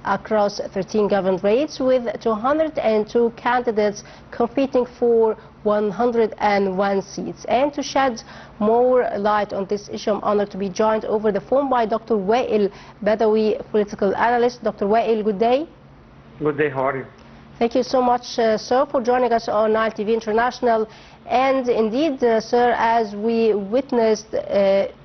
across 13 governorates, with 202 candidates competing for 101 seats. And to shed more light on this issue, I'm honored to be joined over the phone by Dr. Wael, Badawy, political analyst. Dr. Wael, good day. Good day, how are you? Thank you so much, sir, for joining us on Nile TV International. And indeed, sir, as we witnessed,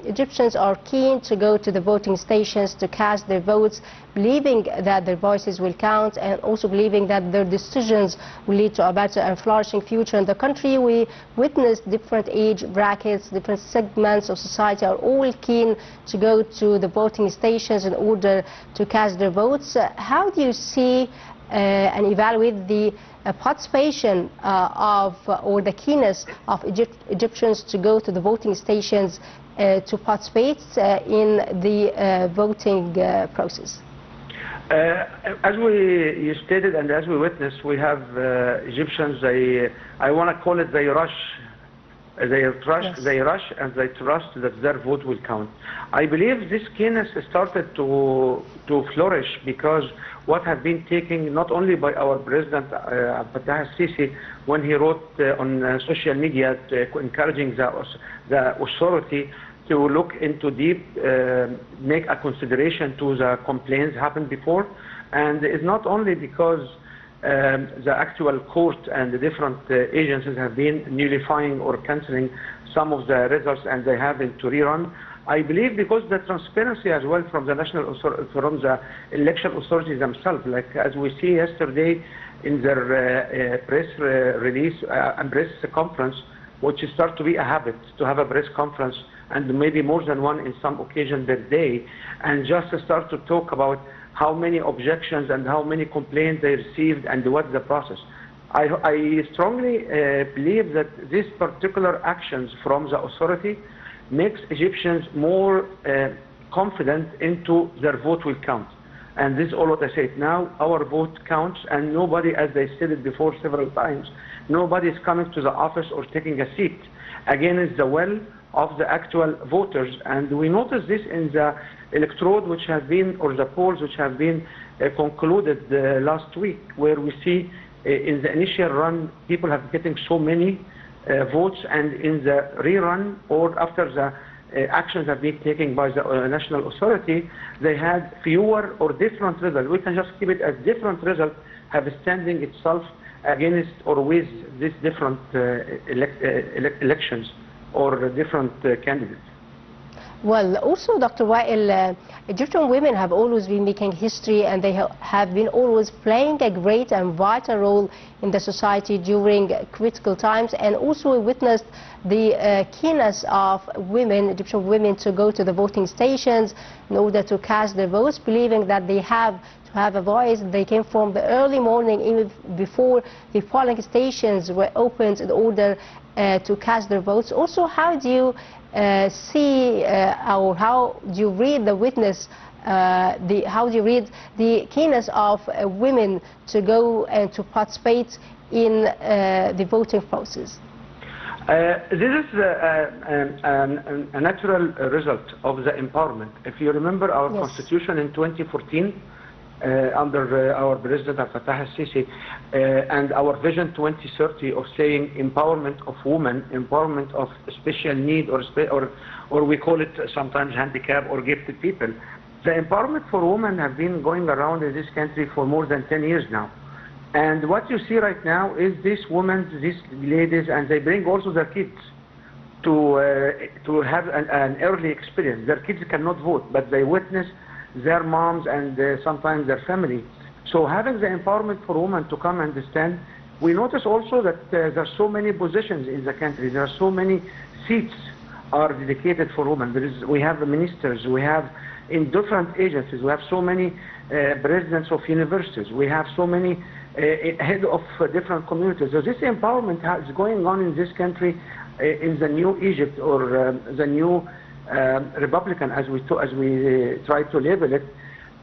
Egyptians are keen to go to the voting stations to cast their votes, believing that their voices will count and also believing that their decisions will lead to a better and flourishing future in the country. We witnessed different age brackets, different segments of society are all keen to go to the voting stations in order to cast their votes. How do you see and evaluate the participation or the keenness of Egyptians to go to the voting stations to participate in the voting process? As you stated and as we witnessed, we have Egyptians, I want to call it, they rush. They rush and they trust that their vote will count. I believe this keenness started to flourish because what has been taken not only by our President Badawy Sisi when he wrote on social media encouraging the authority to look into deep, make a consideration to the complaints happened before, and it's not only because the actual court and the different agencies have been nullifying or cancelling some of the results and they have been to rerun. I believe because the transparency as well from the from the election authorities themselves, like as we see yesterday in their press release and press conference, which start to be a habit to have a press conference and maybe more than one in some occasion per day, and just start to talk about how many objections and how many complaints they received and what's the process. I strongly believe that these particular actions from the authority makes Egyptians more confident into their vote will count. And this is all what I said. Now our vote counts, and nobody, as they said it before several times, nobody is coming to the office or taking a seat. Again, it's the will of the actual voters, and we notice this in the electrode which have been, or the polls which have been concluded last week, where we see in the initial run people have getting so many votes, and in the rerun or after the actions have been taken by the national authority, they had fewer or different results. We can just keep it as different results have standing itself against or with these different elections or different candidates. Well, also, Dr. Wael, Egyptian women have always been making history, and they have been always playing a great and vital role in the society during critical times. And also we witnessed the keenness of women, Egyptian women, to go to the voting stations in order to cast their votes, believing that they have to have a voice. They came from the early morning, even before the polling stations were opened, in order to cast their votes. Also, how do you see or how do you read the witness, how do you read the keenness of women to go and to participate in the voting process? This is a natural result of the empowerment. If you remember our constitution in 2014, under our President Badawy Sisi, and our Vision 2030 of saying empowerment of women, empowerment of special need, or we call it sometimes handicap or gifted people. The empowerment for women have been going around in this country for more than 10 years now. And what you see right now is these women, these ladies, and they bring also their kids to have an early experience. Their kids cannot vote, but they witness their moms and sometimes their family. So having the empowerment for women to come and stand, we notice also that there are so many positions in the country. There are so many seats are dedicated for women. We have ministers, we have in different agencies, we have so many presidents of universities, we have so many head of different communities. So this empowerment is going on in this country in the new Egypt, or the new Republican, as we try to label it,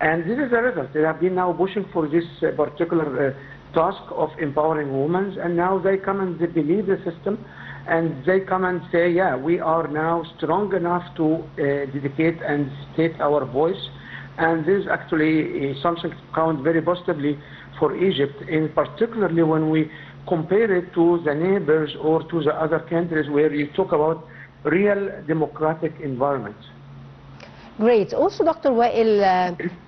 and this is the result. They have been now pushing for this particular task of empowering women, and now they come and they believe the system, and they come and say, yeah, we are now strong enough to dedicate and state our voice And this actually is something to count very positively for Egypt, in particularly when we compare it to the neighbors or to the other countries where you talk about real democratic environments. Great. Also, Dr. Wael,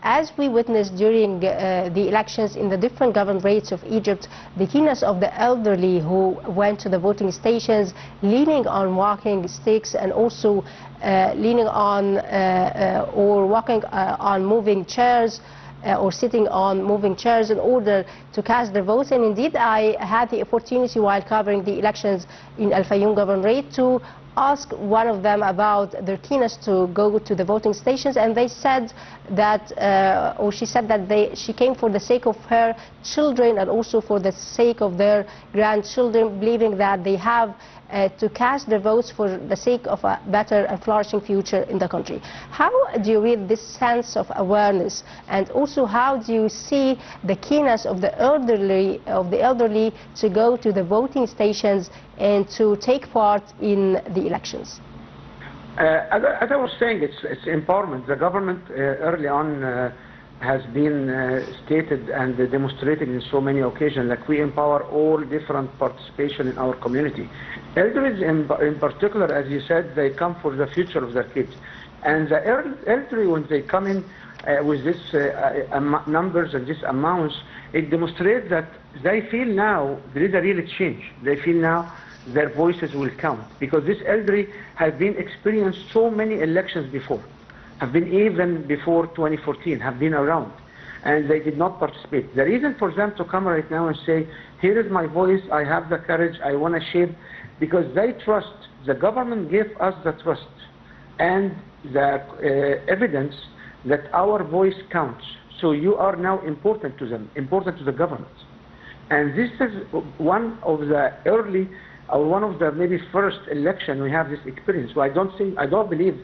as we witnessed during the elections in the different governorates of Egypt, the keenness of the elderly who went to the voting stations, leaning on walking sticks and also leaning on or walking on moving chairs, or sitting on moving chairs in order to cast their votes. And indeed, I had the opportunity while covering the elections in Al Fayoum governorate to ask one of them about their keenness to go to the voting stations, and they said that, or she said that she came for the sake of her children and also for the sake of their grandchildren, believing that they have to cast their votes for the sake of a better and flourishing future in the country. How do you read this sense of awareness, and also how do you see the keenness of the elderly to go to the voting stations and to take part in the elections? As I was saying, it's empowerment. The government early on has been stated and demonstrated in so many occasions, like we empower all different participation in our community. Elderly in particular, as you said, they come for the future of their kids. And the elderly, when they come in with this numbers and these amounts, it demonstrates that they feel now there is a real change. They feel now their voices will count, because this elderly have been experienced so many elections before, have been even before 2014, have been around, and they did not participate. The reason for them to come right now and say, here is my voice, I have the courage, I want to shape, because they trust, the government gave us the trust and the evidence that our voice counts. So you are now important to them, important to the government. And this is one of the early, or one of the maybe first election we have this experience. So I don't believe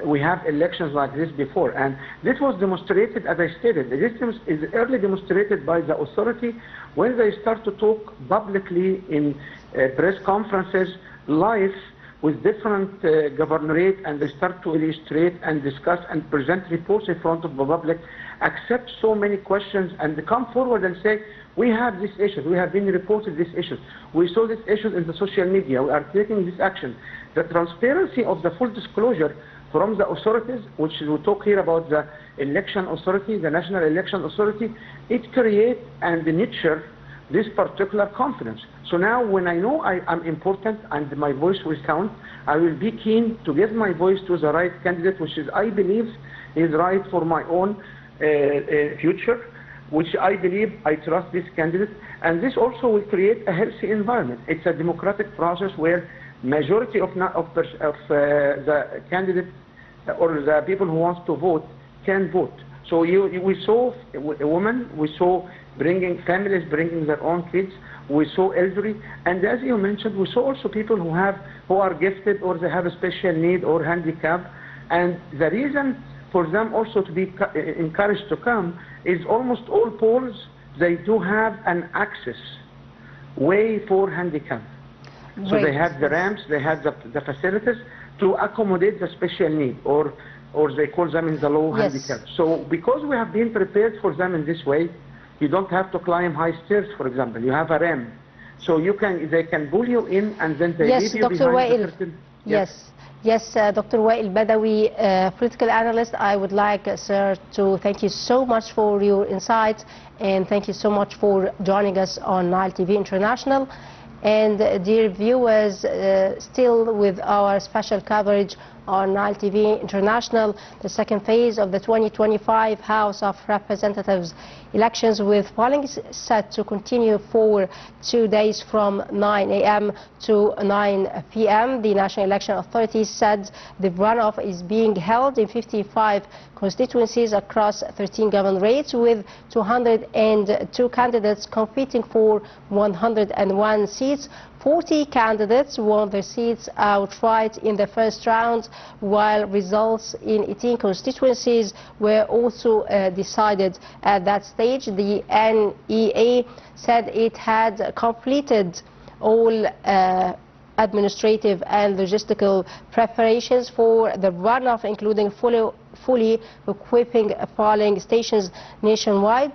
we have elections like this before. And this was demonstrated, as I stated, this is early demonstrated by the authority when they start to talk publicly in press conferences, live, with different governorate, and they start to illustrate and discuss and present reports in front of the public, accept so many questions, and they come forward and say, we have these issues, we have been reported these issues, we saw these issues in the social media, we are taking this action. The transparency of the full disclosure from the authorities, which we talk here about the election authority, the National Election Authority, it creates and nurtures this particular confidence. So now when I know I'm important and my voice will count, I will be keen to give my voice to the right candidate, which is, I believe, is right for my own future, which I believe I trust this candidate. And this also will create a healthy environment. It's a democratic process where majority of the candidate or the people who want to vote can vote. So we saw a woman, we saw families bringing their own kids, we saw elderly, and as you mentioned, we saw also people who are gifted or they have a special need or handicap. And the reason for them also to be encouraged to come is almost all polls, they do have an access way for handicap. Great. So they have the ramps, they have the facilities to accommodate the special need, or they call them in the law handicap. So because we have been prepared for them in this way, you don't have to climb high stairs, for example. You have a ramp. So they can pull you in and then they leave you behind the curtain. Yes, Dr. Wael Badawy, political analyst, I would like, sir, to thank you so much for your insights, and thank you so much for joining us on Nile TV International. And dear viewers, still with our special coverage on Nile TV International, the second phase of the 2025 House of Representatives elections, with polling set to continue for 2 days from 9 a.m. to 9 p.m. The National Election Authority said the runoff is being held in 55 constituencies across 13 governorates, with 202 candidates competing for 101 seats. 40 candidates won their seats outright in the first round, while results in 18 constituencies were also decided at that stage. The NEA said it had completed all administrative and logistical preparations for the runoff, including fully equipping polling stations nationwide.